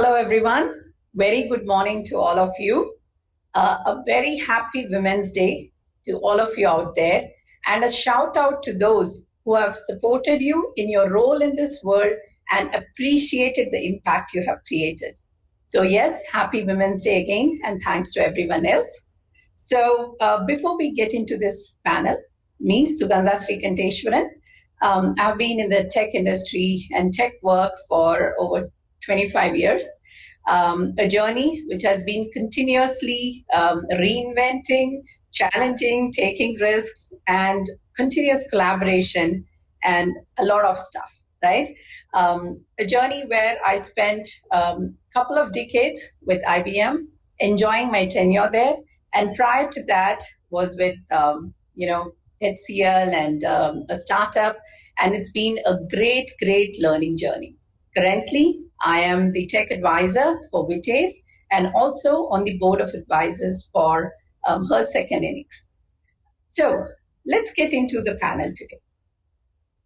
Hello, everyone. Very good morning to all of you. A very happy Women's Day to all of you out there. And a shout out to those who have supported you in your role in this world and appreciated the impact you have created. So, yes, happy Women's Day again, and thanks to everyone else. So, before we get into this panel, me, Sugandha Srikanteshwaran, I've been in the tech industry and tech work for over 25 years. A journey which has been continuously reinventing, challenging, taking risks, and continuous collaboration, and a lot of stuff, right? A journey where I spent a couple of decades with IBM, enjoying my tenure there, and prior to that was with HCL and a startup, and it's been a great, great learning journey. Currently, I am the tech advisor for WiT Ace and also on the board of advisors for her second innings. So let's get into the panel today.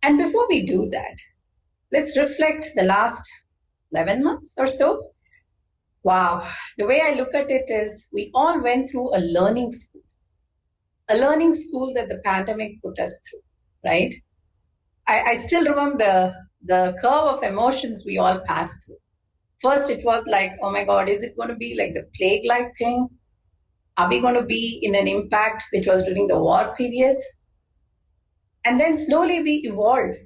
And before we do that, let's reflect the last 11 months or so. Wow, the way I look at it is we all went through a learning school that the pandemic put us through, right? I still remember the curve of emotions we all passed through. First, it was like, oh my God, is it going to be like the plague-like thing? Are we going to be in an impact which was during the war periods? And then slowly we evolved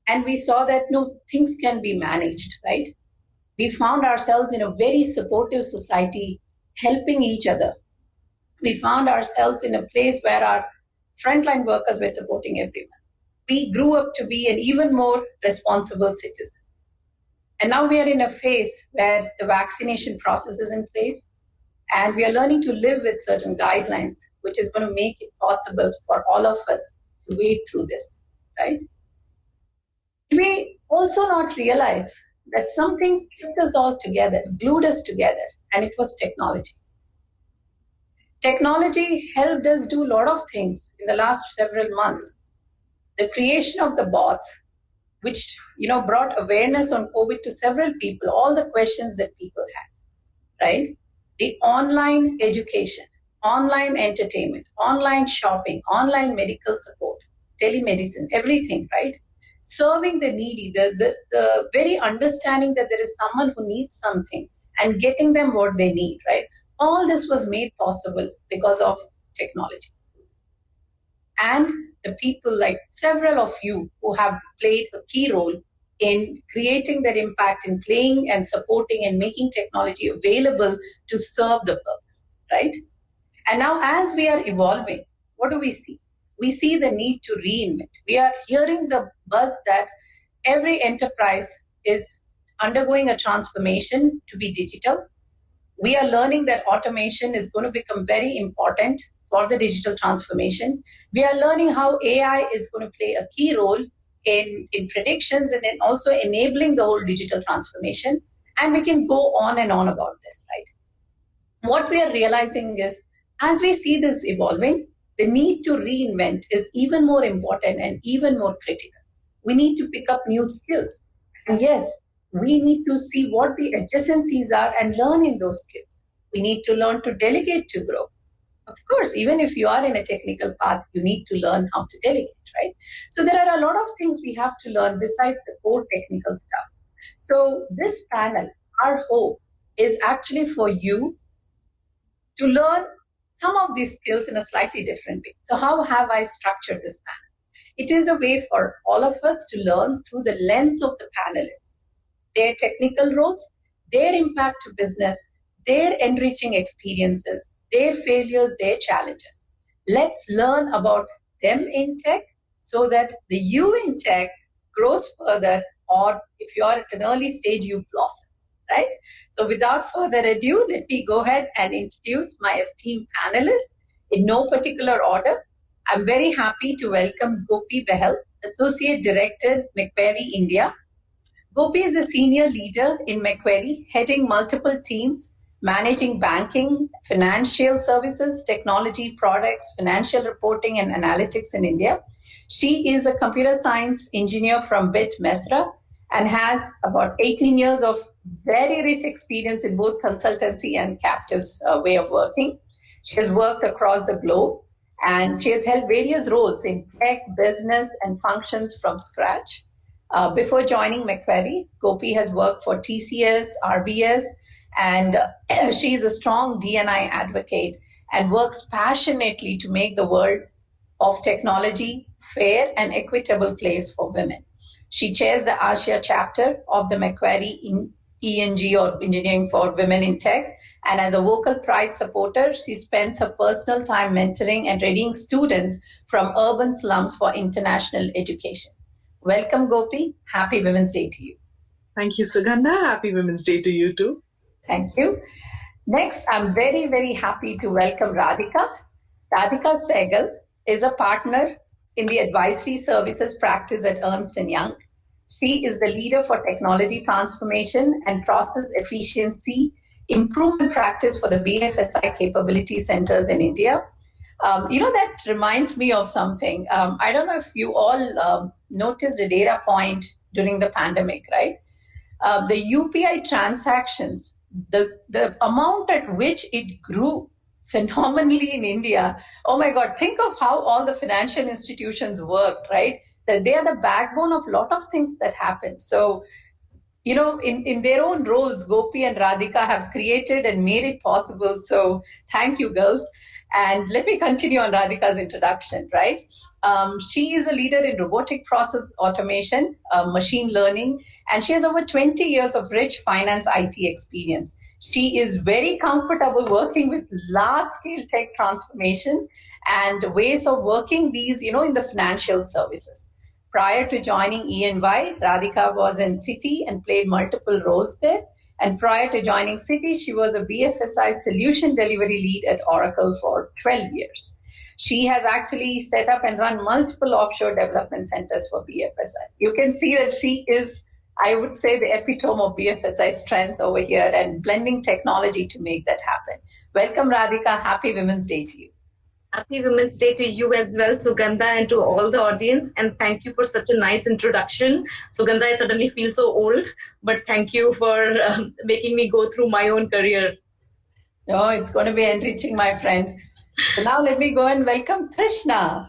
and we saw that no, things can be managed, right? We found ourselves in a very supportive society, helping each other. We found ourselves in a place where our frontline workers were supporting everyone. We grew up to be an even more responsible citizen. And now we are in a phase where the vaccination process is in place and we are learning to live with certain guidelines, which is going to make it possible for all of us to wade through this, right? We also not realize that something kept us all together, glued us together, and it was technology. Technology helped us do a lot of things in the last several months. The creation of the bots, which brought awareness on COVID to several people, all the questions that people had, right? The online education, online entertainment, online shopping, online medical support, telemedicine, everything, right? Serving the needy, the very understanding that there is someone who needs something and getting them what they need, right? All this was made possible because of technology. And the people like several of you who have played a key role in creating that impact, in playing and supporting and making technology available to serve the purpose, right? And now as we are evolving, what do we see? We see the need to reinvent. We are hearing the buzz that every enterprise is undergoing a transformation to be digital. We are learning that automation is going to become very important for the digital transformation. We are learning how AI is going to play a key role in predictions and in also enabling the whole digital transformation. And we can go on and on about this, right? What we are realizing is, as we see this evolving, the need to reinvent is even more important and even more critical. We need to pick up new skills. And yes, we need to see what the adjacencies are and learn in those skills. We need to learn to delegate to grow. Of course, even if you are in a technical path, you need to learn how to delegate, right? So there are a lot of things we have to learn besides the core technical stuff. So this panel, our hope is actually for you to learn some of these skills in a slightly different way. So how have I structured this panel? It is a way for all of us to learn through the lens of the panelists, their technical roles, their impact to business, their enriching experiences, their failures, their challenges. Let's learn about them in tech so that the you in tech grows further, or if you're at an early stage, you blossom, right? So without further ado, let me go ahead and introduce my esteemed panelists in no particular order. I'm very happy to welcome Gopi Bahl, Associate Director, Macquarie, India. Gopi is a senior leader in Macquarie, heading multiple teams, managing banking, financial services, technology products, financial reporting, and analytics in India. She is a computer science engineer from WiT Mesra and has about 18 years of very rich experience in both consultancy and captives way of working. She has worked across the globe and she has held various roles in tech, business, and functions from scratch. Before joining Macquarie, Gopi has worked for TCS, RBS, and she is a strong D&I advocate and works passionately to make the world of technology fair and equitable place for women. She chairs the Asia chapter of the Macquarie in ENG, or Engineering for Women in Tech. And as a vocal pride supporter, she spends her personal time mentoring and readying students from urban slums for international education. Welcome, Gopi. Happy Women's Day to you. Thank you, Sugandha. Happy Women's Day to you too. Thank you. Next, I'm very, very happy to welcome Radhika. Radhika Saigal is a partner in the advisory services practice at Ernst & Young. She is the leader for technology transformation and process efficiency improvement practice for the BFSI capability centers in India. That reminds me of something. I don't know if you all noticed a data point during the pandemic, right? The UPI transactions, the amount at which it grew phenomenally in India. Oh my God, think of how all the financial institutions worked, right? That they are the backbone of a lot of things that happen. So, in their own roles, Gopi and Radhika have created and made it possible. So thank you, girls. And let me continue on Radhika's introduction, right? She is a leader in robotic process automation, machine learning, and she has over 20 years of rich finance IT experience. She is very comfortable working with large-scale tech transformation and ways of working these, in the financial services. Prior to joining EY, Radhika was in Citi and played multiple roles there. And prior to joining Citi, she was a BFSI solution delivery lead at Oracle for 12 years. She has actually set up and run multiple offshore development centers for BFSI. You can see that she is, I would say, the epitome of BFSI strength over here and blending technology to make that happen. Welcome, Radhika. Happy Women's Day to you. Happy Women's Day to you as well, Sugandha, and to all the audience. And thank you for such a nice introduction. Sugandha, I suddenly feel so old, but thank you for making me go through my own career. No, it's going to be enriching, my friend. So now let me go and welcome Trishna.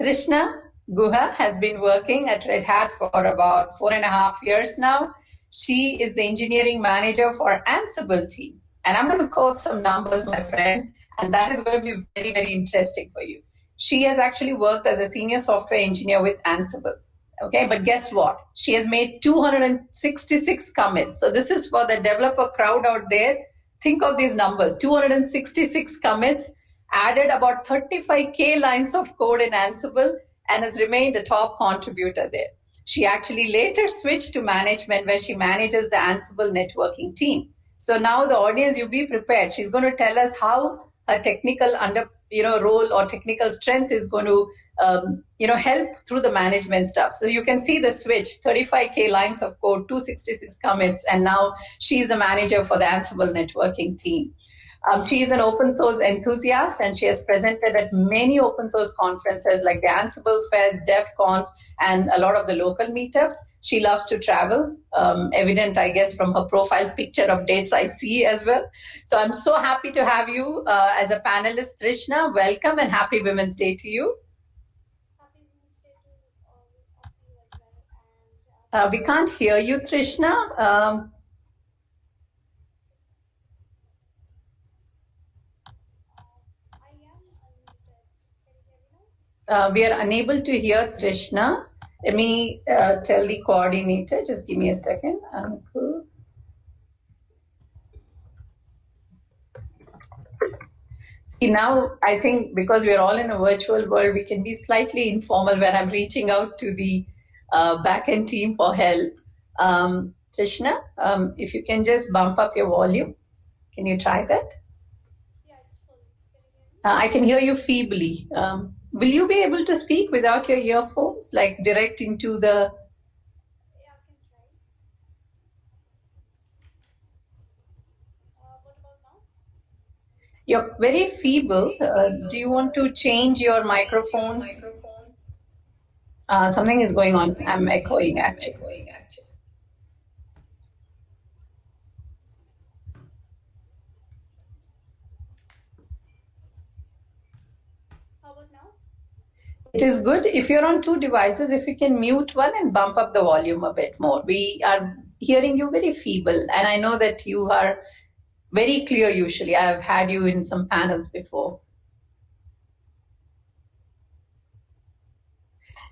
Trishna Guha has been working at Red Hat for about 4.5 years now. She is the engineering manager for Ansible team. And I'm going to quote some numbers, my friend, and that is going to be very, very interesting for you. She has actually worked as a senior software engineer with Ansible. Okay, but guess what? She has made 266 commits. So this is for the developer crowd out there. Think of these numbers, 266 commits, added about 35K lines of code in Ansible, and has remained a top contributor there. She actually later switched to management where she manages the Ansible networking team. So now the audience, you be prepared. She's going to tell us how her technical role or technical strength is going to help through the management stuff. So you can see the switch, 35K lines of code, 266 commits, and now she's the manager for the Ansible networking team. She is an open source enthusiast and she has presented at many open source conferences like the Ansible Fest, DEF Conf, and a lot of the local meetups. She loves to travel, evident, I guess, from her profile picture of dates I see as well. So I'm so happy to have you as a panelist, Trishna. Welcome and happy Women's Day to you. Happy Women's Day to all of you as well. We can't hear you, Trishna. We are unable to hear Trishna. Let me tell the coordinator. Just give me a second. See, now I think because we're all in a virtual world, we can be slightly informal when I'm reaching out to the backend team for help. Trishna, if you can just bump up your volume. Can you try that? Yeah, it's full. Can you hear me? I can hear you feebly. Will you be able to speak without your earphones, like direct into the... Yeah, I can try. What about now? You're very feeble. Do you want to change your microphone? Something is going on. I'm echoing actually. How about now? It is good if you're on two devices, if you can mute one and bump up the volume a bit more. We are hearing you very feeble, and I know that you are very clear usually. I've had you in some panels before.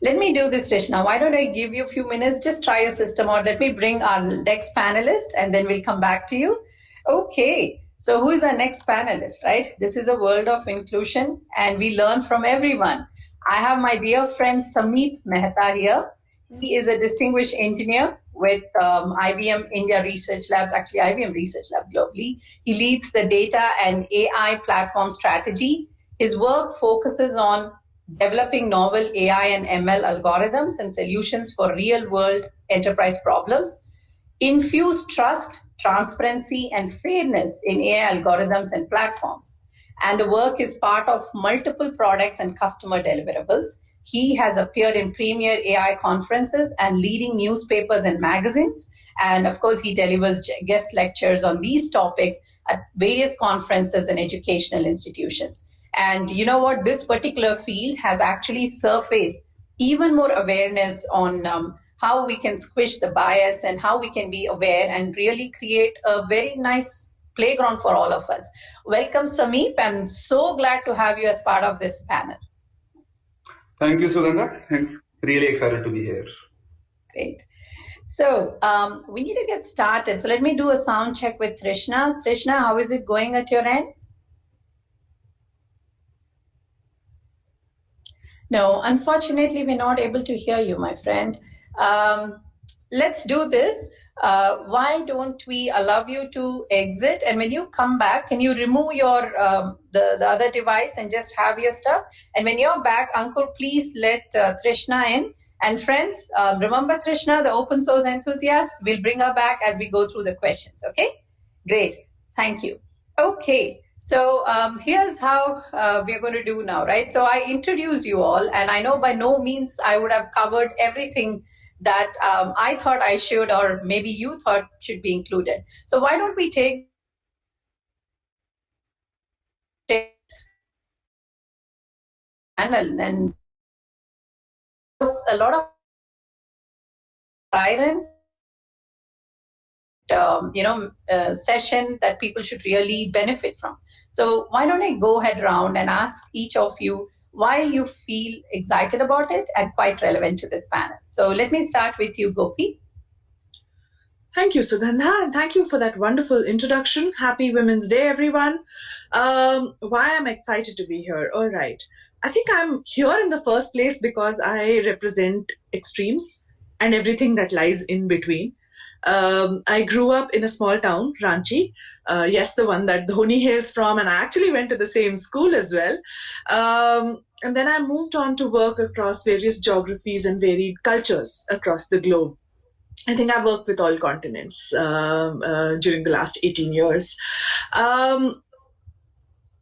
Let me do this, Trishna. Why don't I give you a few minutes? Just try your system, or let me bring our next panelist and then we'll come back to you. Okay, so who is our next panelist, right? This is a world of inclusion and we learn from everyone. I have my dear friend Sameep Mehta here. He is a distinguished engineer with IBM India Research Labs, actually IBM Research Lab globally. He leads the data and AI platform strategy. His work focuses on developing novel AI and ML algorithms and solutions for real-world enterprise problems, infuse trust, transparency, and fairness in AI algorithms and platforms. And the work is part of multiple products and customer deliverables. He has appeared in premier AI conferences and leading newspapers and magazines. And of course, he delivers guest lectures on these topics at various conferences and educational institutions. And you know what? This particular field has actually surfaced even more awareness on how we can squish the bias and how we can be aware and really create a very nice playground for all of us. Welcome, Sameep. I'm so glad to have you as part of this panel. Thank you, Sugandha. I'm really excited to be here. Great. So we need to get started. So let me do a sound check with Trishna. Trishna, how is it going at your end? No, unfortunately, we're not able to hear you, my friend. Let's do this. Why don't we allow you to exit? And when you come back, can you remove your the other device and just have your stuff? And when you're back, Ankur, please let Trishna in. And friends, remember Trishna, the open source enthusiast. We'll bring her back as we go through the questions. Okay? Great. Thank you. Okay. So here's how we're going to do now, right? So I introduced you all, and I know by no means I would have covered everything that I thought I should, or maybe you thought should be included. So why don't we take panel and a lot of iron session that people should really benefit from. So why don't I go ahead round and ask each of you why you feel excited about it and quite relevant to this panel. So let me start with you, Gopi. Thank you, Sugandha, and thank you for that wonderful introduction. Happy Women's Day, everyone. Why I'm excited to be here. All right. I think I'm here in the first place because I represent extremes and everything that lies in between. I grew up in a small town, Ranchi. Yes, the one that Dhoni hails from, and I actually went to the same school as well. And then I moved on to work across various geographies and varied cultures across the globe. I think I've worked with all continents during the last 18 years.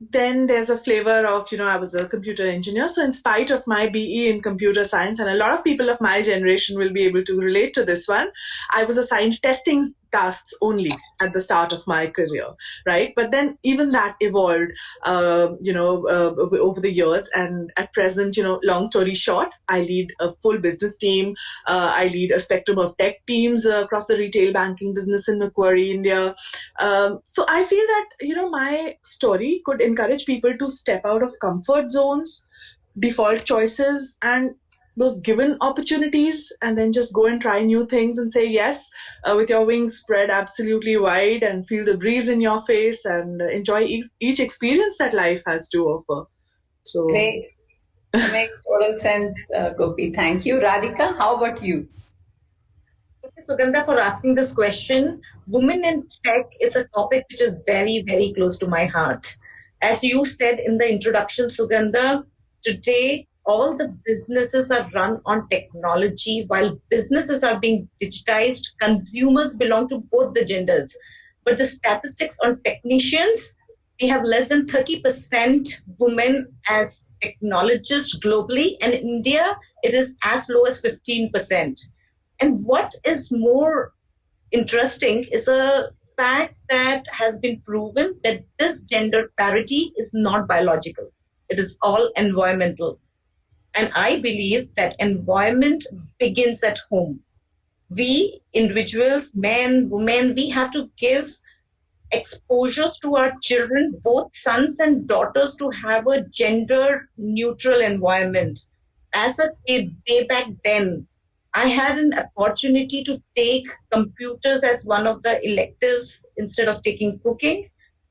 Then there's a flavor of, I was a computer engineer. So in spite of my BE in computer science, and a lot of people of my generation will be able to relate to this one, I was assigned testing tasks only at the start of my career, right? But then even that evolved, over the years. And at present, long story short, I lead a full business team. I lead a spectrum of tech teams across the retail banking business in Macquarie, India. So I feel that, my story could encourage people to step out of comfort zones, default choices, and those given opportunities, and then just go and try new things and say yes with your wings spread absolutely wide and feel the breeze in your face and enjoy each experience that life has to offer. So great. That makes total sense, Gopi. Thank you. Radhika, how about you? Thank you, Sugandha, for asking this question. Women in tech is a topic which is very, very close to my heart. As you said in the introduction, Sugandha, today all the businesses are run on technology. While businesses are being digitized, consumers belong to both the genders. But the statistics on technicians We have less than 30% women as technologists globally, and in India, it is as low as 15%. And what is more interesting is the fact that has been proven that this gender parity is not biological. It is all environmental. And I believe that environment begins at home. We individuals, men, women, we have to give exposures to our children, both sons and daughters, to have a gender neutral environment. As a kid, way back then, I had an opportunity to take computers as one of the electives instead of taking cooking.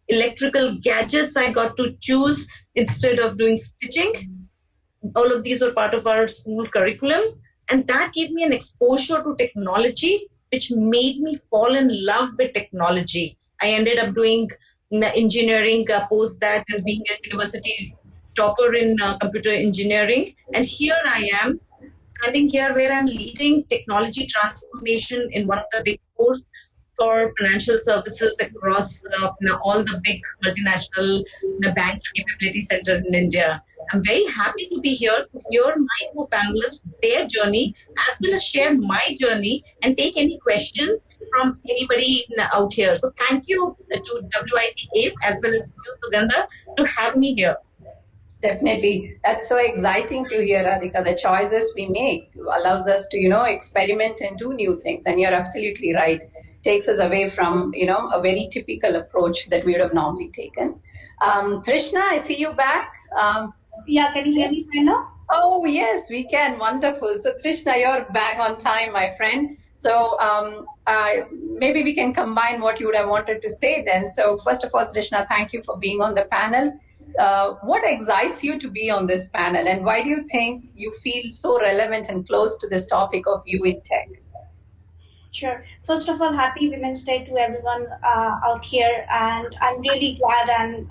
Electrical gadgets I got to choose instead of doing stitching. All of these were part of our school curriculum, and that gave me an exposure to technology which made me fall in love with technology. I ended up doing engineering post that and being a university topper in computer engineering, and here I am standing here where I'm leading technology transformation in one of the big fours for financial services across all the big multinational banks capability center in India. I'm very happy to be here to hear my co-panelists, their journey, as well as share my journey and take any questions from anybody out here. So thank you to WiT Ace as well as you, Sugandha, to have me here. Definitely. That's so exciting to hear, Radhika. The choices we make allows us to, experiment and do new things. And you're absolutely right. Takes us away from, a very typical approach that we would have normally taken. Trishna, I see you back. Yeah, can you hear me right now? Oh, yes, we can. Wonderful. So, Trishna, you're bang on time, my friend. So, maybe we can combine what you would have wanted to say then. So, first of all, Trishna, thank you for being on the panel. What excites you to be on this panel, and why do you think you feel so relevant and close to this topic of you in tech? Sure. First of all, happy Women's Day to everyone out here, and I'm really glad and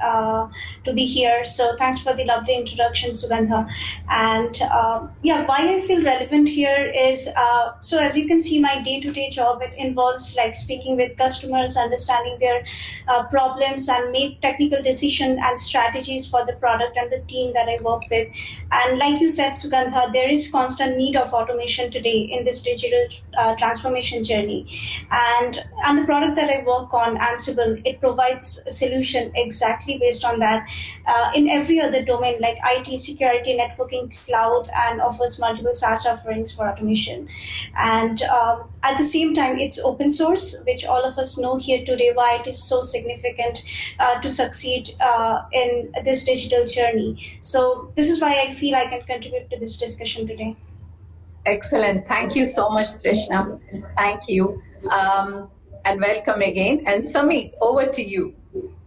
to be here. So thanks for the lovely introduction, Sugandha. And why I feel relevant here is so as you can see, my day-to-day job, it involves like speaking with customers, understanding their problems, and make technical decisions and strategies for the product and the team that I work with. And like you said, Sugandha, there is constant need of automation today in this digital transformation journey. And the product that I work on, Ansible, it provides a solution exactly based on that in every other domain like IT, security, networking, cloud, and offers multiple SaaS offerings for automation. And at the same time, it's open source, which all of us know here today why it is so significant to succeed in this digital journey. So this is why I feel I can contribute to this discussion today. Excellent. Thank you so much, Trishna. Thank you. And welcome again. And Sameep, over to you.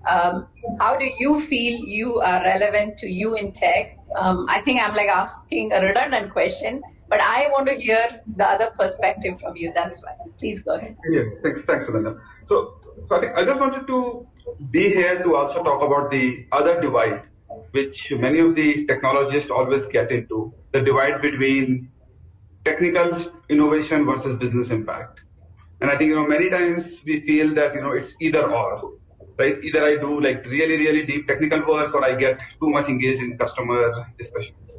How do you feel you are relevant to you in tech? I think I'm like asking a redundant question, but I want to hear the other perspective from you. That's why. Please go ahead. Yeah, thanks, Sugandha. So I think I just wanted to be here to also talk about the other divide, which many of the technologists always get into, the divide between technical innovation versus business impact. And I think, many times we feel that, it's either or, right? Either I do like really, really deep technical work or I get too much engaged in customer discussions.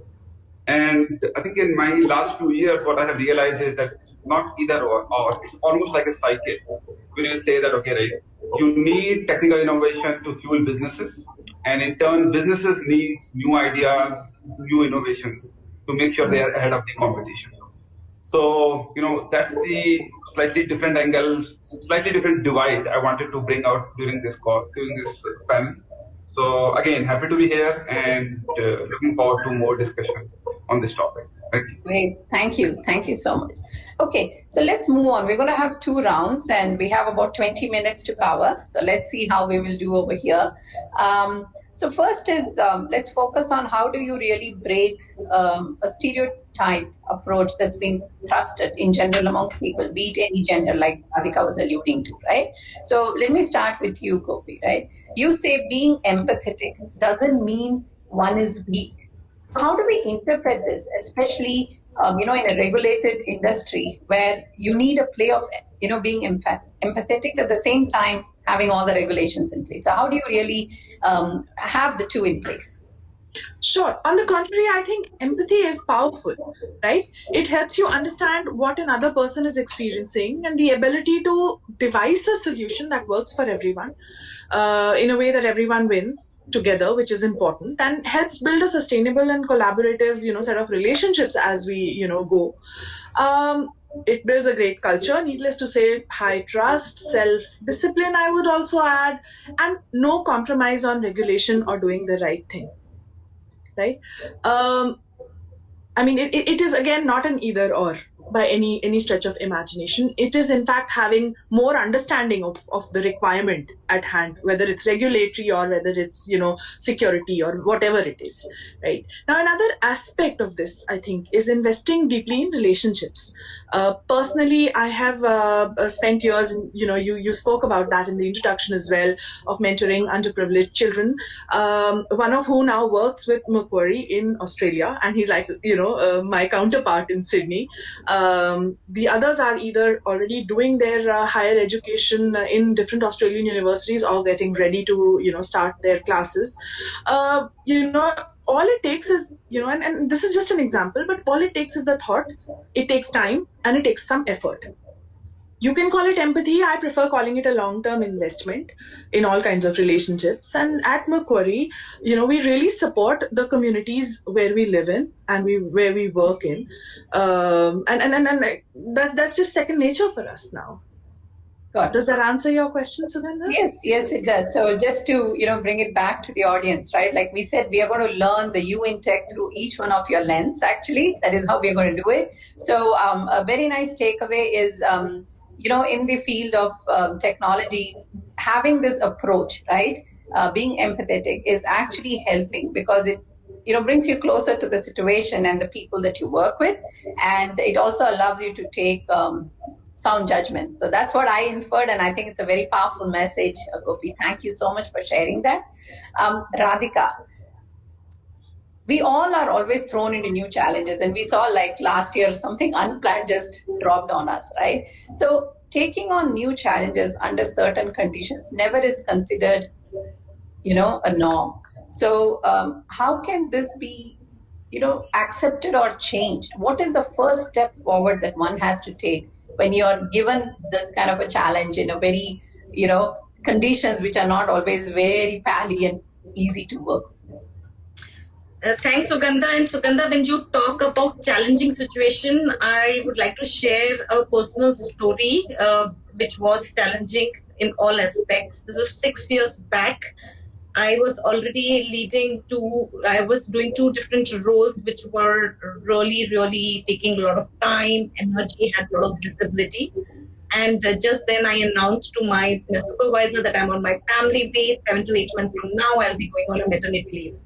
And I think in my last few years, what I have realized is that it's not either or, it's almost like a cycle. When you say that, okay, right, you need technical innovation to fuel businesses. And in turn, businesses need new ideas, new innovations to make sure they are ahead of the competition. So, that's the slightly different angle, slightly different divide I wanted to bring out during this panel. So again, happy to be here and looking forward to more discussion on this topic. Thank you. Great. Thank you. Thank you so much. Okay, so let's move on. We're going to have 2 rounds and we have about 20 minutes to cover. So let's see how we will do over here. So first is let's focus on how do you really break a stereotype approach that's been thrusted in general amongst people, be it any gender like Radhika was alluding to, right? So let me start with you, Gopi, right? You say being empathetic doesn't mean one is weak. How do we interpret this, especially in a regulated industry where you need a play of being empathetic at the same time having all the regulations in place. So how do you really have the two in place? Sure. On the contrary, I think empathy is powerful, right? It helps you understand what another person is experiencing and the ability to devise a solution that works for everyone in a way that everyone wins together, which is important, and helps build a sustainable and collaborative, set of relationships as we, go. It builds a great culture, needless to say, high trust, self discipline, I would also add, and no compromise on regulation or doing the right thing, right? I mean, it is again not an either or by any stretch of imagination. It is in fact having more understanding of the requirement at hand, whether it's regulatory or whether it's security or whatever it is. Right now, another aspect of this, I think, is investing deeply in relationships. Personally, I have spent years, you spoke about that in the introduction as well, of mentoring underprivileged children. One of who now works with Macquarie in Australia, and he's like, my counterpart in Sydney. The others are either already doing their higher education in different Australian universities or getting ready to, start their classes. All it takes is, and this is just an example, but all it takes is the thought. It takes time and it takes some effort. You can call it empathy. I prefer calling it a long-term investment in all kinds of relationships. And at Macquarie, we really support the communities where we live in and where we work in. And that's just second nature for us now. Does that answer your question, Sugandha? Yes, it does. So just to, bring it back to the audience, right? Like we said, we are going to learn the U in tech through each one of your lens, actually. That is how we're going to do it. So a very nice takeaway is, in the field of technology, having this approach, right? Being empathetic is actually helping because it, brings you closer to the situation and the people that you work with. And it also allows you to take sound judgments. So that's what I inferred, and I think it's a very powerful message, Gopi. Thank you so much for sharing that. Radhika, we all are always thrown into new challenges, and we saw like last year something unplanned just dropped on us, right? So taking on new challenges under certain conditions never is considered, a norm. So how can this be, accepted or changed? What is the first step forward that one has to take when you're given this kind of a challenge in a very, conditions which are not always very pally and easy to work with? Thanks, Sugandha. And Sugandha, when you talk about challenging situation, I would like to share a personal story which was challenging in all aspects. This is 6 years back. I was already I was doing 2 different roles, which were really, really taking a lot of time, energy, had a lot of visibility. And just then I announced to my supervisor that I'm on my family leave. 7 to 8 months from now, I'll be going on a maternity leave.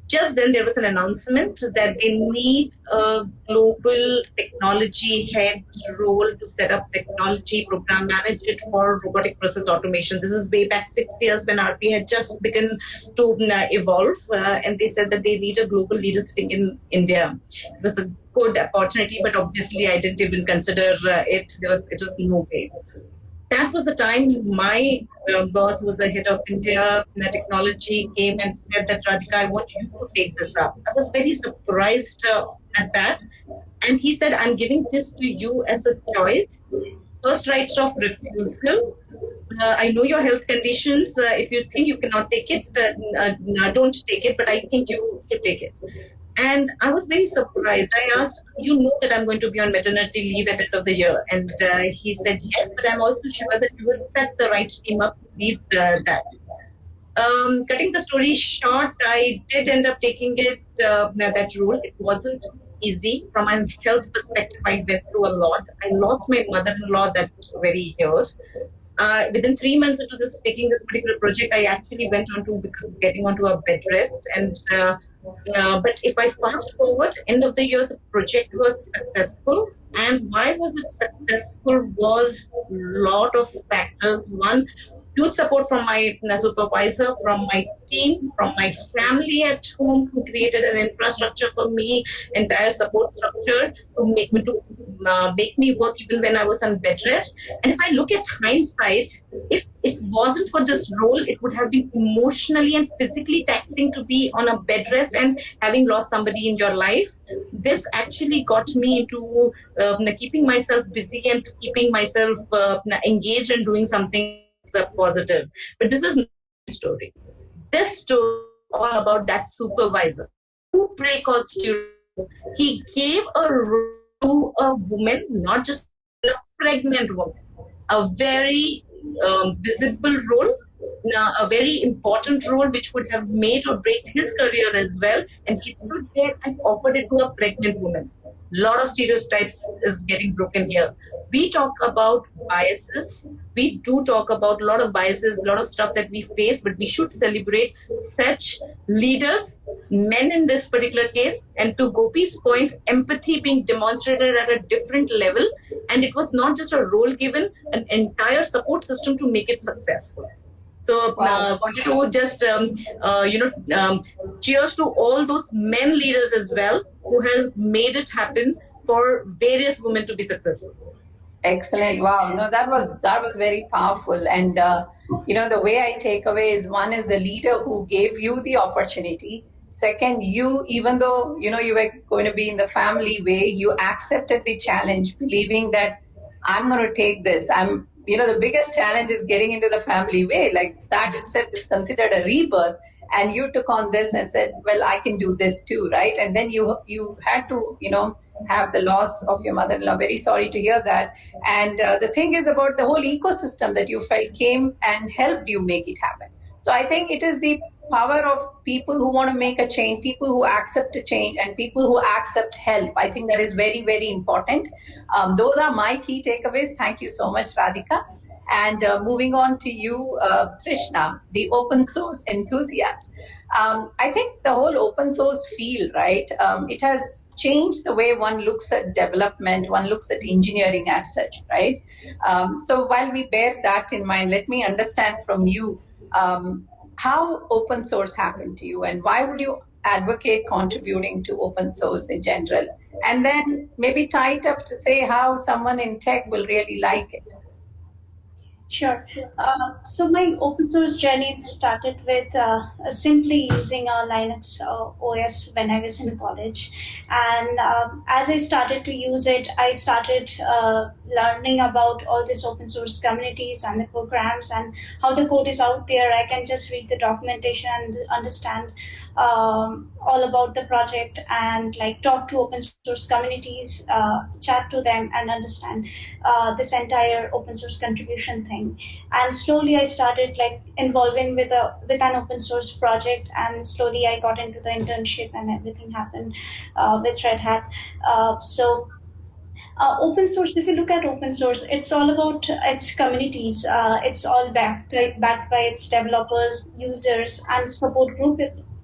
Just then there was an announcement that they need a global technology head role to set up technology program, manage it for robotic process automation. This is way back 6 years when RP had just begun to evolve, and they said that they need a global leader sitting in India. It was a good opportunity, but obviously I didn't even consider it. It was no way. That was the time my boss, who was the head of India technology, came and said that, Radhika, I want you to take this up. I was very surprised at that. And he said, I'm giving this to you as a choice. First, rights of refusal. I know your health conditions. If you think you cannot take it, don't take it, but I think you should take it. And I was very surprised. I asked, you know that I'm going to be on maternity leave at the end of the year? And he said, yes, but I'm also sure that you will set the right team up to lead that. Cutting the story short, I did end up taking that role. It wasn't easy. From a health perspective, I went through a lot. I lost my mother-in-law that very year. Within 3 months into taking this particular project, I actually went on to getting onto a bed rest. And but if I fast forward, end of the year, the project was successful. And why was it successful was a lot of factors. One, huge support from my supervisor, from my team, from my family at home, who created an infrastructure for me, entire support structure to make me work even when I was on bed rest. And if I look at hindsight, if it wasn't for this role, it would have been emotionally and physically taxing to be on a bed rest and having lost somebody in your life. This actually got me into keeping myself busy and keeping myself engaged and doing something that's positive. But this is not my story. This story is all about that supervisor who pray called student. He gave a role to a woman, not just a pregnant woman, a very visible role, a very important role, which would have made or break his career as well. And he stood there and offered it to a pregnant woman. Lot of stereotypes is getting broken here. We talk about biases. We do talk about a lot of biases, a lot of stuff that we face, but we should celebrate such leaders, men in this particular case. And to Gopi's point, empathy being demonstrated at a different level. And it was not just a role given, an entire support system to make it successful. So wanted to just cheers to all those men leaders as well who have made it happen for various women to be successful. Excellent. Wow. No, that was very powerful. And the way I take away is, one is the leader who gave you the opportunity. Second, you, even though you were going to be in the family way, you accepted the challenge, believing that I'm going to take this. The biggest challenge is getting into the family way. Like, that itself is considered a rebirth. And you took on this and said, well, I can do this too, right? And then you had to, have the loss of your mother-in-law. Very sorry to hear that. And the thing is about the whole ecosystem that you felt came and helped you make it happen. So I think it is the power of people who want to make a change, people who accept a change, and people who accept help. I think that is very, very important. Those are my key takeaways. Thank you so much, Radhika. And moving on to you, Trishna, the open source enthusiast. I think the whole open source field, right, it has changed the way one looks at development, one looks at engineering as such, right? So while we bear that in mind, let me understand from you how open source happened to you, and why would you advocate contributing to open source in general? And then maybe tie it up to say how someone in tech will really like it. Sure. So my open source journey started with simply using a Linux OS when I was in college, and as I started to use it, I started learning about all these open source communities and the programs and how the code is out there. I can just read the documentation and understand all about the project, and like talk to open source communities, chat to them, and understand this entire open source contribution thing. And slowly I started like involving with an open source project, and slowly I got into the internship, and everything happened with Red Hat. Open source, if you look at open source, it's all about its communities. It's all backed by its developers, users, and support group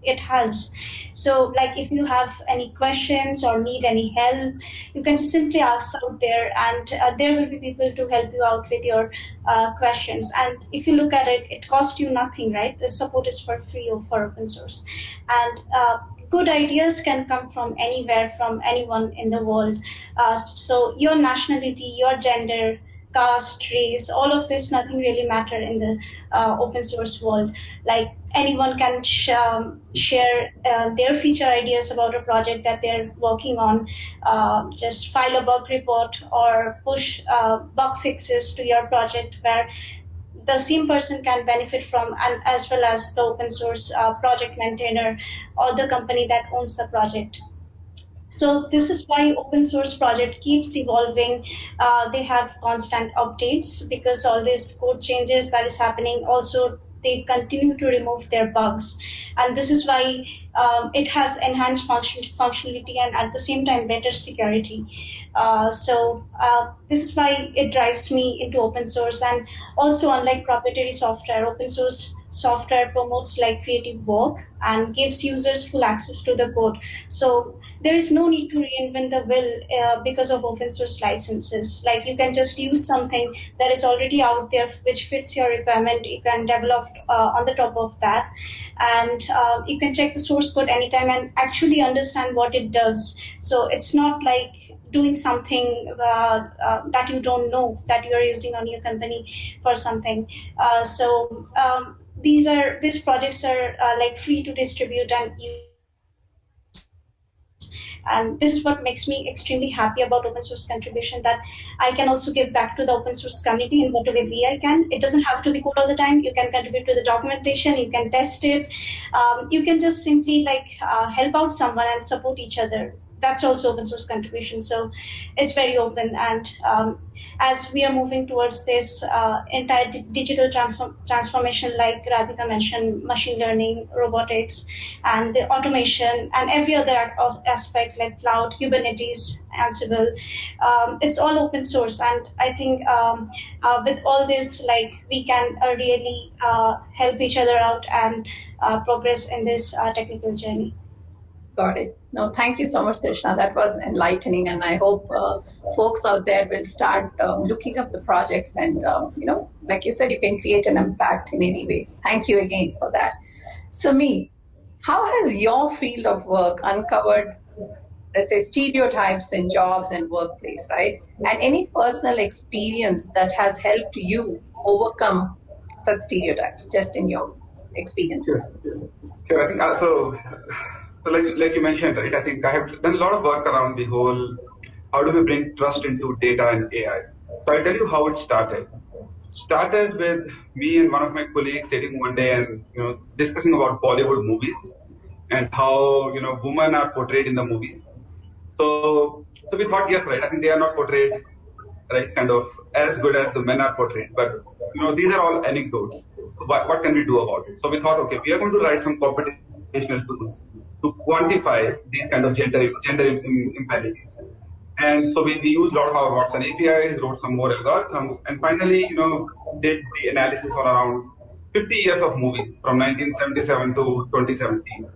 it has. So like, if you have any questions or need any help, you can simply ask out there, and there will be people to help you out with your questions. And if you look at it, it costs you nothing, right? The support is for free for open source. And good ideas can come from anywhere, from anyone in the world. So your nationality, your gender, caste, race, all of this, nothing really matter in the open source world. Like, anyone can share their feature ideas about a project that they're working on. Just file a bug report or push bug fixes to your project, where the same person can benefit from, and as well as the open source project maintainer or the company that owns the project. So this is why open source project keeps evolving. They have constant updates, because all these code changes that is happening, also they continue to remove their bugs. And this is why it has enhanced functionality, and at the same time better security. This is why it drives me into open source. And also, unlike proprietary software, open source software promotes like creative work and gives users full access to the code. So there is no need to reinvent the wheel because of open source licenses. Like you can just use something that is already out there which fits your requirement. You can develop on the top of that, and you can check the source code anytime and actually understand what it does. So it's not like doing something that you don't know that you are using on your company for something. These projects are like free to distribute and use, and this is what makes me extremely happy about open source contribution, that I can also give back to the open source community in whatever way I can. It doesn't have to be code all the time. You can contribute to the documentation, you can test it, you can just simply like help out someone and support each other. That's also open source contribution. So it's very open, and as we are moving towards this entire digital transformation, like Radhika mentioned, machine learning, robotics, and the automation, and every other aspect like cloud, Kubernetes, Ansible, it's all open source. And I think with all this, like we can really help each other out and progress in this technical journey. Got it. No, thank you so much, Trishna. That was enlightening, and I hope folks out there will start looking up the projects, and like you said, you can create an impact in any way. Thank you again for that. Sameep, how has your field of work uncovered, let's say, stereotypes in jobs and workplace, right? And any personal experience that has helped you overcome such stereotypes, just in your experience? Sure. I think so like you mentioned, right? I think I have done a lot of work around the whole, how do we bring trust into data and AI? So I'll tell you how it started. Started with me and one of my colleagues sitting one day and discussing about Bollywood movies and how women are portrayed in the movies. So we thought, yes, right, I think they are not portrayed right kind of as good as the men are portrayed, but these are all anecdotes. So what can we do about it? So we thought, okay, we are going to write some computational tools to quantify these kind of gender inequalities. And so we used a lot of our Watson APIs, wrote some more algorithms, and finally, did the analysis on around 50 years of movies from 1977 to 2017.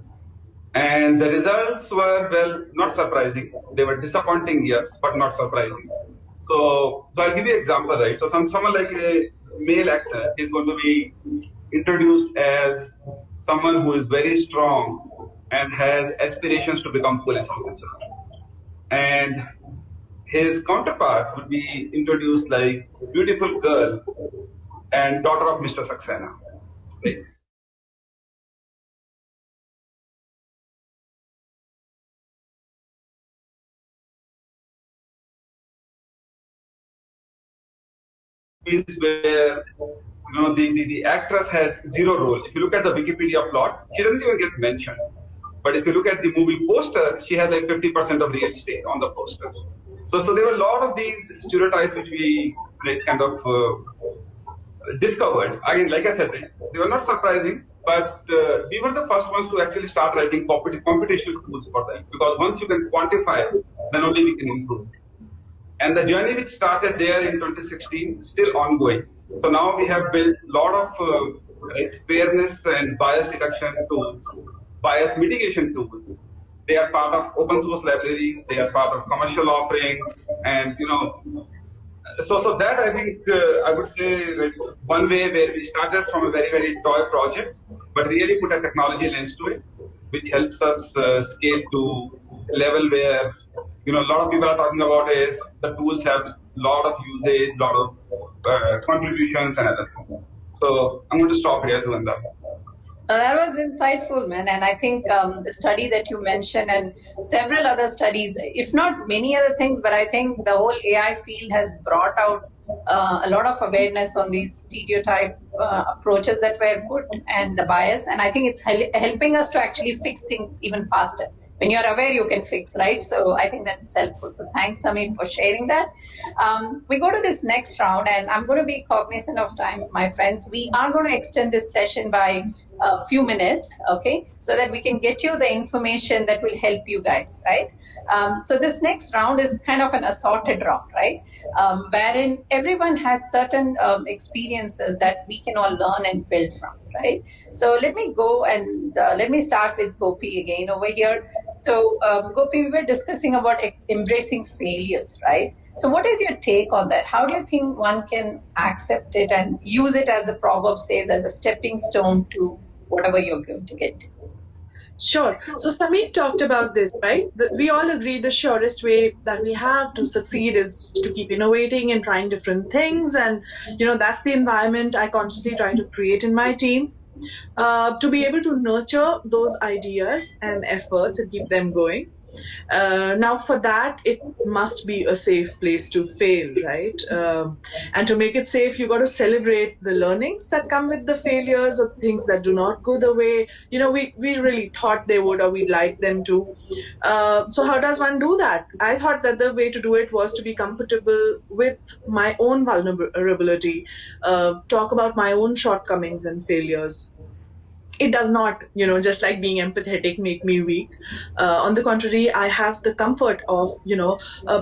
And the results were, well, not surprising. They were disappointing years, but not surprising. So I'll give you an example, right? So someone like a male actor is going to be introduced as someone who is very strong and has aspirations to become police officer. And his counterpart would be introduced like beautiful girl and daughter of Mr. Saxena. Right? Is where the actress had zero role. If you look at the Wikipedia plot, she doesn't even get mentioned. But if you look at the movie poster, she has like 50% of real estate on the poster. So there were a lot of these stereotypes which we kind of discovered. Again, like I said, they were not surprising, but we were the first ones to actually start writing computational tools for them. Because once you can quantify, then only we can improve. And the journey which started there in 2016 is still ongoing. So now we have built a lot of fairness and bias detection tools, bias mitigation tools. They are part of open source libraries. They are part of commercial offerings, and so that I think I would say one way where we started from a very, very toy project, but really put a technology lens to it, which helps us scale to a level where a lot of people are talking about it. The tools have a lot of usage, a lot of contributions and other things. So I'm going to stop here, Sugandha. That was insightful, man. And I think the study that you mentioned and several other studies, if not many other things, but I think the whole AI field has brought out a lot of awareness on these stereotype approaches that were put and the bias. And I think it's helping us to actually fix things even faster. When you're aware, you can fix, right? So I think that's helpful. So thanks, Sameep, for sharing that. We go to this next round, and I'm going to be cognizant of time, my friends. We are going to extend this session by a few minutes, okay, so that we can get you the information that will help you guys, right? So this next round is kind of an assorted round, right? Wherein everyone has certain experiences that we can all learn and build from. right? So let me go and let me start with Gopi again over here. So Gopi, we were discussing about embracing failures, right? So what is your take on that? How do you think one can accept it and use it, as the proverb says, as a stepping stone to whatever you're going to get? Sure. So Sameep talked about this, right? We all agree the surest way that we have to succeed is to keep innovating and trying different things. And, that's the environment I consciously try to create in my team, to be able to nurture those ideas and efforts and keep them going. Now, for that, it must be a safe place to fail, right? And to make it safe, you got to celebrate the learnings that come with the failures, or the things that do not go the way we really thought they would, or we'd like them to. So how does one do that? I thought that the way to do it was to be comfortable with my own vulnerability, talk about my own shortcomings and failures. It does not, just like being empathetic, make me weak. On the contrary, I have the comfort of,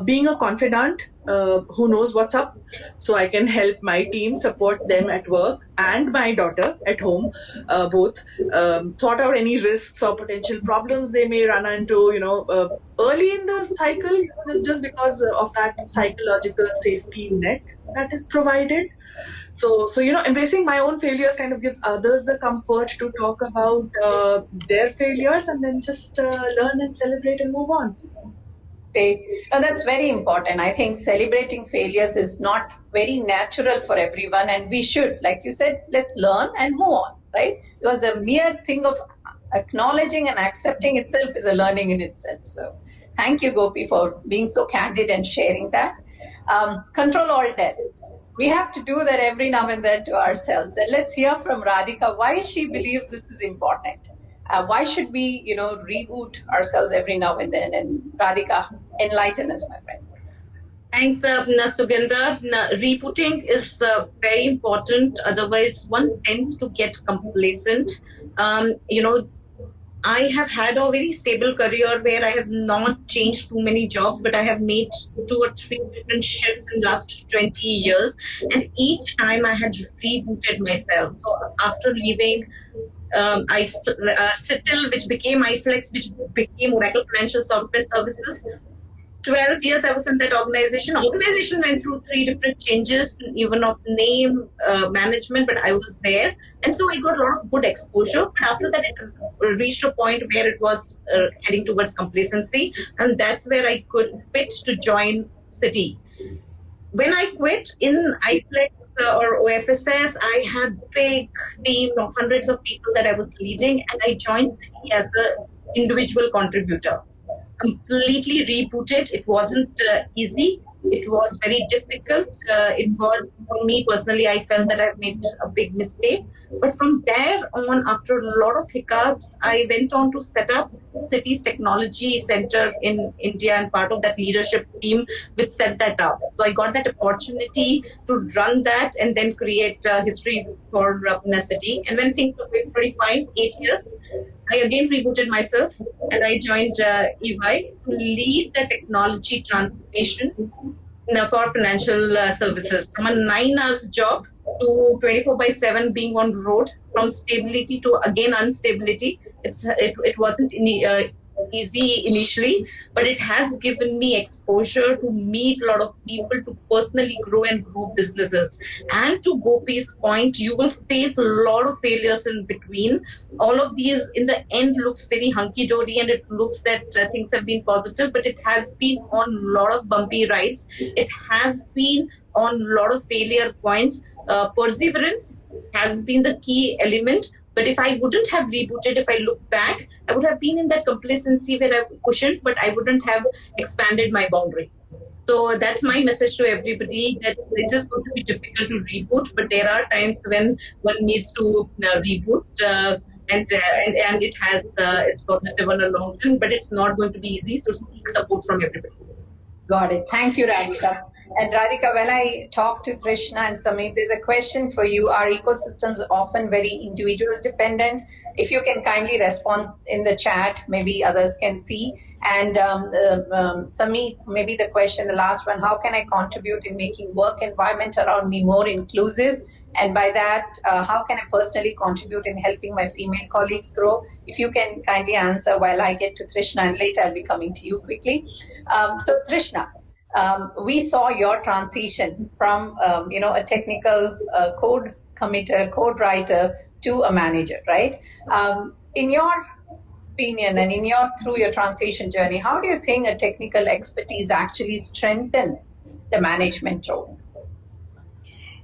being a confidant who knows what's up. So I can help my team, support them at work and my daughter at home, both, sort out any risks or potential problems they may run into, early in the cycle, just because of that psychological safety net that is provided. So embracing my own failures kind of gives others the comfort to talk about their failures, and then just learn and celebrate and move on. Great. Now, that's very important. I think celebrating failures is not very natural for everyone, and we should, like you said, let's learn and move on, right? Because the mere thing of acknowledging and accepting itself is a learning in itself. So thank you, Gopi, for being so candid and sharing that. Control Alt-Del. We have to do that every now and then to ourselves. And let's hear from Radhika why she believes this is important. Why should we, reboot ourselves every now and then? And Radhika, enlighten us, my friend. Thanks, Sugandha. Rebooting is very important. Otherwise, one tends to get complacent. I have had a very stable career where I have not changed too many jobs, but I have made 2 or 3 different shifts in the last 20 years. And each time I had rebooted myself. So after leaving Citl, which became iFlex, which became Oracle Financial Software Services, 12 years I was in that organization. Organization went through 3 different changes, even of name, management, but I was there. And so I got a lot of good exposure. But after that, it reached a point where it was heading towards complacency. And that's where I could quit to join Citi. When I quit in iFlex or OFSS, I had big team of hundreds of people that I was leading. And I joined Citi as an individual contributor. Completely rebooted. It wasn't easy. It was very difficult. It was, for me personally, I felt that I've made a big mistake. But from there on, after a lot of hiccups, I went on to set up Citi's Technology Center in India, and part of that leadership team which set that up. So I got that opportunity to run that and then create history for Citi. And when things were going pretty fine, 8 years, I again rebooted myself and I joined EY to lead the technology transformation for financial services, from a 9 hours job to 24/7 being on road, from stability to again instability. It wasn't easy initially, but it has given me exposure to meet a lot of people, to personally grow and grow businesses. And to Gopi's point, you will face a lot of failures in between. All of these in the end looks very hunky-dory, and it looks that things have been positive, but it has been on a lot of bumpy rides. It has been on a lot of failure points. Perseverance has been the key element. But if I wouldn't have rebooted, if I look back, I would have been in that complacency where I cushioned, but I wouldn't have expanded my boundary. So that's my message to everybody, that it is going to be difficult to reboot, but there are times when one needs to reboot, and it has it's positive on a long term, but it's not going to be easy. So seek support from everybody. Got it. Thank you, Radhika. And Radhika, when I talk to Trishna and Sameep, there's a question for you. Are ecosystems often very individuals dependent? If you can kindly respond in the chat, maybe others can see. And Sameep, maybe the question, the last one, how can I contribute in making work environment around me more inclusive? And by that, how can I personally contribute in helping my female colleagues grow? If you can kindly answer while I get to Trishna, and later I'll be coming to you quickly. So Trishna, we saw your transition from a technical code committer, code writer to a manager, right? In your opinion and through your transition journey, how do you think a technical expertise actually strengthens the management role?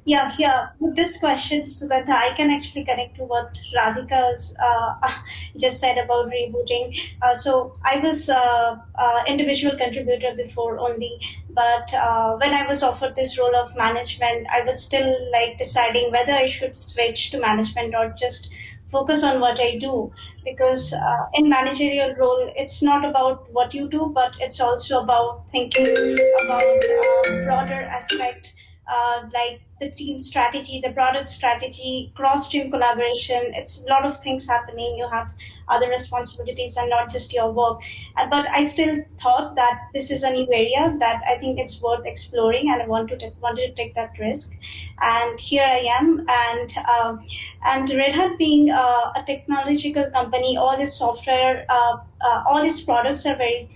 Yeah. With this question, Sugandha, I can actually connect to what Radhika's just said about rebooting. So I was individual contributor before only, but when I was offered this role of management, I was still like deciding whether I should switch to management or just focus on what I do, because in managerial role it's not about what you do, but it's also about thinking about broader aspect, like the team strategy, the product strategy, cross team collaboration. It's a lot of things happening. You have other responsibilities and not just your work. But I still thought that this is a new area that I think it's worth exploring, and I wanted to take that risk. And here I am. And Red Hat being a technological company, all its software, all its products are very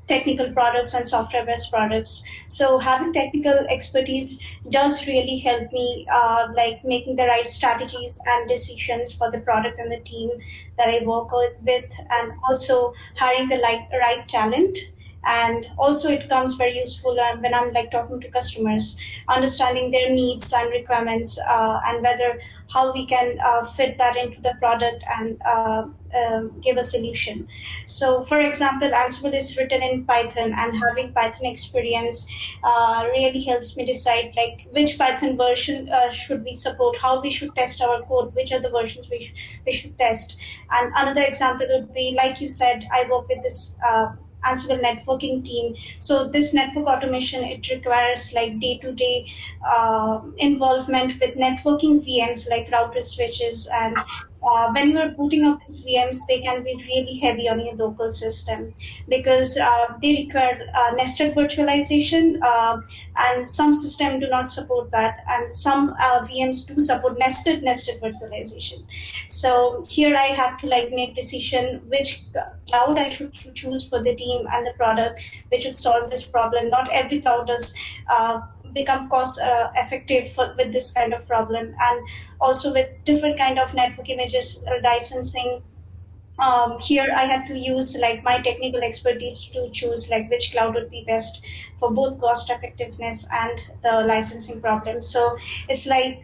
technical products and software based products. So having technical expertise does really help me, like making the right strategies and decisions for the product and the team that I work with, and also hiring the right talent. And also it comes very useful when I'm like talking to customers, understanding their needs and requirements, and whether how we can fit that into the product and give a solution. So for example, Ansible is written in Python, and having Python experience really helps me decide like which Python version should we support, how we should test our code, which are the versions we should test. And another example would be, like you said, I work with this Ansible networking team. So this network automation, it requires like day-to-day involvement with networking VMs like routers, switches, and when you are booting up these VMs, they can be really heavy on your local system, because they require nested virtualization, and some systems do not support that, and some VMs do support nested virtualization. So here I have to like make decision which cloud I should choose for the team and the product, which would solve this problem. Not every cloud does become cost effective with this kind of problem. And also with different kind of network images licensing, here I had to use like my technical expertise to choose like which cloud would be best for both cost effectiveness and the licensing problem. So it's like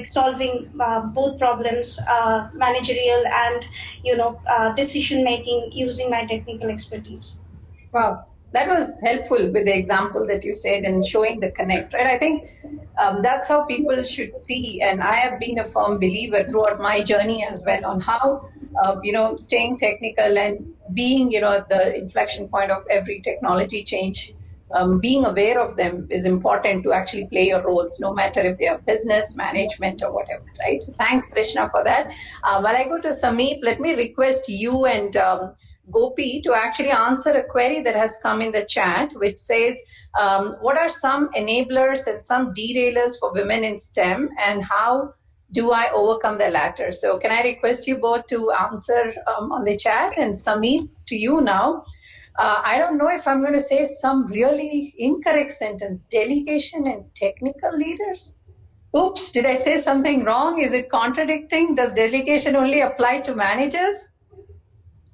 solving both problems, managerial and decision making, using my technical expertise. Wow, that was helpful with the example that you said and showing the connect, right? I think that's how people should see, and I have been a firm believer throughout my journey as well on how, staying technical and being, the inflection point of every technology change. Being aware of them is important to actually play your roles, no matter if they are business, management, or whatever, right? So thanks, Trishna, for that. While I go to Sameep, let me request you and Gopi to actually answer a query that has come in the chat, which says, what are some enablers and some derailers for women in STEM, and how do I overcome the latter? So can I request you both to answer on the chat? And Sameep, to you now. I don't know if I'm going to say some really incorrect sentence. Delegation and technical leaders? Oops, did I say something wrong? Is it contradicting? Does delegation only apply to managers?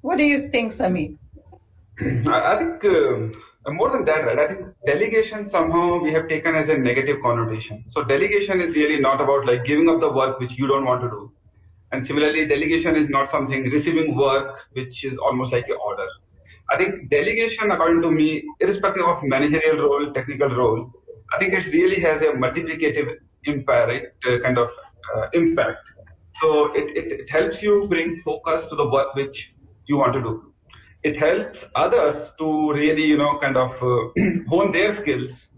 What do you think, Sameep? I think more than that, right? I think delegation somehow we have taken as a negative connotation. So delegation is really not about like giving up the work which you don't want to do. And similarly, delegation is not something receiving work which is almost like an order. I think delegation, according to me, irrespective of managerial role, technical role, I think it really has a multiplicative impact, impact. So it helps you bring focus to the work which you want to do. It helps others to really, hone their skills.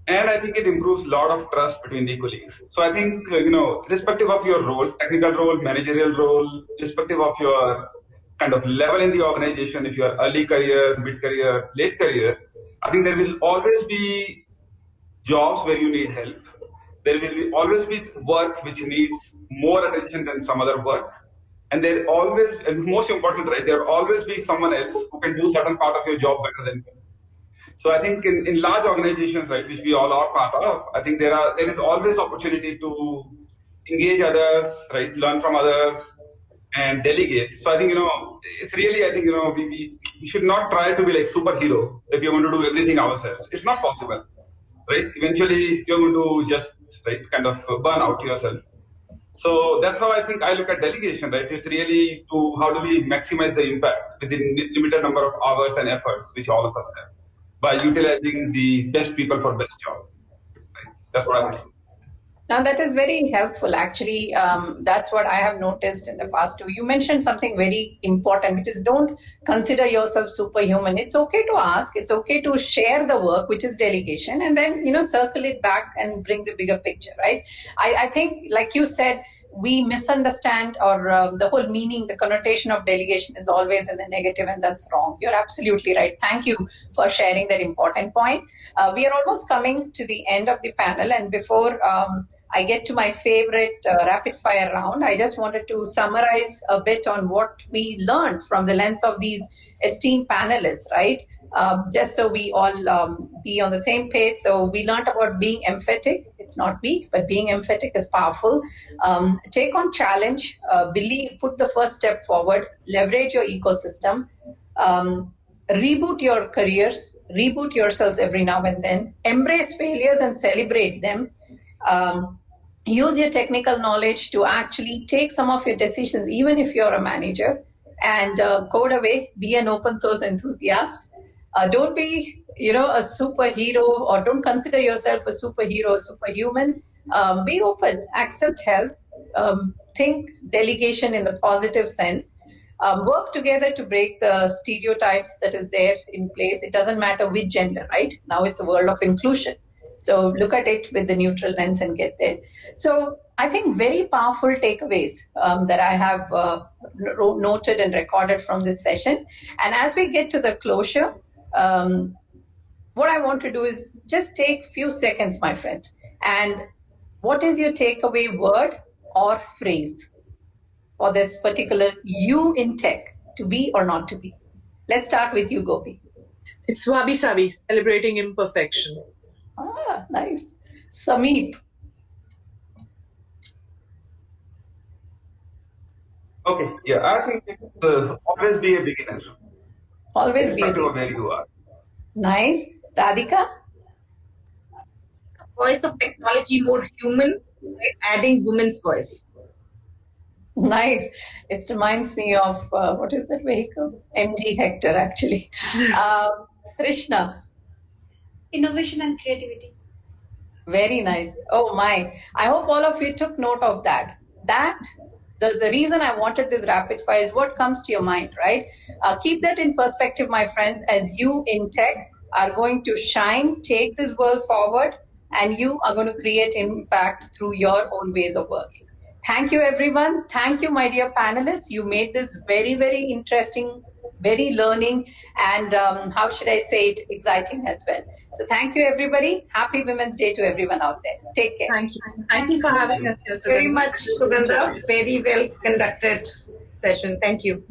And I think it improves a lot of trust between the colleagues. So I think, irrespective of your role, technical role, managerial role, irrespective of your kind of level in the organization, if you are early career, mid career, late career, I think there will always be jobs where you need help. There will be always be work which needs more attention than some other work. And there always, and most important, right, there will always be someone else who can do certain part of your job better than you. So I think in large organizations, right, which we all are part of, I think there is always opportunity to engage others, right, learn from others, and delegate. So I think, it's really, I think, we should not try to be like superhero if you want to do everything ourselves. It's not possible, right? Eventually you're going to just, right, kind of burn out yourself. So that's how I think I look at delegation, right? It's really to how do we maximize the impact within limited number of hours and efforts, which all of us have, by utilizing the best people for best job. Right? That's what I would say. Now, that is very helpful. Actually, that's what I have noticed in the past too. You mentioned something very important, which is don't consider yourself superhuman. It's okay to ask. It's okay to share the work, which is delegation, and then, circle it back and bring the bigger picture, right? I think, like you said, we misunderstand, or the whole meaning, the connotation of delegation is always in the negative, and that's wrong. You're absolutely right. Thank you for sharing that important point. We are almost coming to the end of the panel, and before I get to my favorite rapid fire round, I just wanted to summarize a bit on what we learned from the lens of these esteemed panelists, right? Just so we all be on the same page. So we learned about being emphatic. It's not weak, but being emphatic is powerful. Take on challenge, believe, put the first step forward, leverage your ecosystem, reboot your careers, reboot yourselves every now and then, embrace failures and celebrate them. Use your technical knowledge to actually take some of your decisions, even if you're a manager, and code away, be an open source enthusiast. Don't be, a superhero, or don't consider yourself a superhero or superhuman. Be open, accept help, think delegation in the positive sense. Work together to break the stereotypes that is there in place. It doesn't matter which gender, right? Now it's a world of inclusion. So look at it with the neutral lens and get there. So I think very powerful takeaways that I have noted and recorded from this session. And as we get to the closure, what I want to do is just take a few seconds, my friends. And what is your takeaway word or phrase for this particular you in tech, to be or not to be? Let's start with you, Gopi. It's wabi sabi, celebrating imperfection. Ah, nice. Sameep. Okay, yeah, I think always be a beginner. Always be a Irrespective of beginner. where you are. Nice. Radhika? Voice of technology more human, right? Adding women's voice. Nice. It reminds me of, what is that vehicle? MG Hector, actually. Trishna? Innovation and creativity. Very nice. Oh my. I hope all of you took note of that. The reason I wanted this rapid fire is what comes to your mind, right? Keep that in perspective, my friends, as you in tech are going to shine, take this world forward, and you are going to create impact through your own ways of working. Thank you, everyone. Thank you, my dear panelists. You made this very, very interesting, very learning, and how should I say it, exciting as well. So thank you, everybody. Happy Women's Day to everyone out there. Take care. Thank you. Thank you for having us here, Very Sugandha. much, Sugandha. Very well conducted session. Thank you.